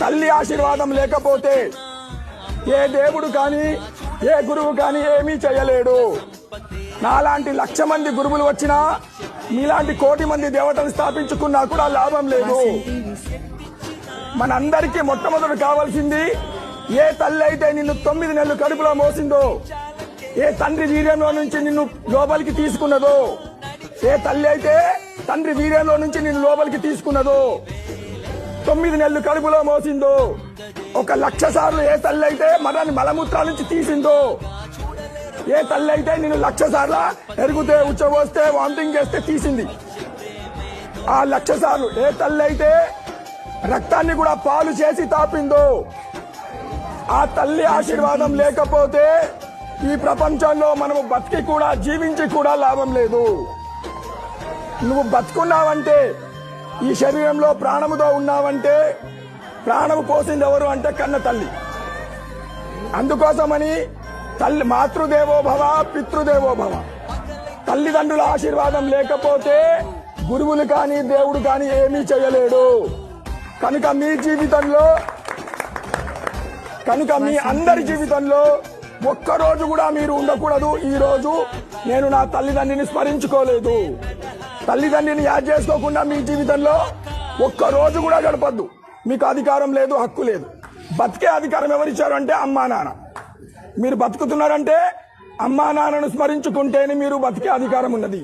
తల్లి ఆశీర్వాదం లేకపోతే ఏ దేవుడు కానీ ఏ గురువు కానీ ఏమీ చేయలేడు. నాలాంటి 1,00,000 మంది గురువులు వచ్చినా మీలాంటి 1,00,00,000 మంది దేవతలు స్థాపించుకున్నా కూడా లాభం లేదు. మనందరికీ మొట్టమొదటి కావాల్సింది, ఏ తల్లి అయితే నిన్ను 9 నెలలు కడుపులో మోసిందో, ఏ తండ్రి వీర్యంలో నుంచి నిన్ను లోపలికి తీసుకున్నదో, ఏ తల్లి అయితే తండ్రి వీర్యంలో నుంచి నిన్ను లోపలికి తీసుకున్నదో, 9 నెలలు కడుపులో మోసిందో, 1,00,000 సార్లు ఏ తల్లి అయితే మరాన్ని మలమూత్రాల నుంచి తీసిందో, ఏ తల్లి అయితే నేను 1,00,000 సార్లు ఎరుగుతే ఉచ్చబోస్తే వామిటింగ్ చేస్తే తీసింది, ఆ 1,00,000 సార్లు ఏ తల్లి అయితే రక్తాన్ని కూడా పాలు చేసి తాపిందో, ఆ తల్లి ఆశీర్వాదం లేకపోతే ఈ ప్రపంచంలో మనము బతికి కూడా జీవించి కూడా లాభం లేదు. నువ్వు బతుకున్నావంటే, ఈ శరీరంలో ప్రాణముతో ఉన్నావంటే, ప్రాణము పోసింది ఎవరు అంటే కన్న తల్లి. అందుకోసమని తల్లి మాతృదేవో భవ పితృదేవో భవ, తల్లిదండ్రుల ఆశీర్వాదం లేకపోతే గురువులు కానీ దేవుడు కానీ ఏమీ చేయలేడు. కనుక మీ అందరి జీవితంలో ఒక్కరోజు కూడా మీరు ఉండకూడదు, ఈ రోజు నేను నా తల్లిదండ్రిని స్మరించుకోలేదు, తల్లిదండ్రిని యాద్ చేసుకోకుండా మీ జీవితంలో ఒక్కరోజు కూడా గడపద్దు. మీకు అధికారం లేదు, హక్కు లేదు. బతికే అధికారం ఎవరిచ్చారు అంటే అమ్మా నాన్న. మీరు బతుకుతున్నారంటే అమ్మా నాన్నను స్మరించుకుంటేనే మీరు బతికే అధికారం ఉన్నది.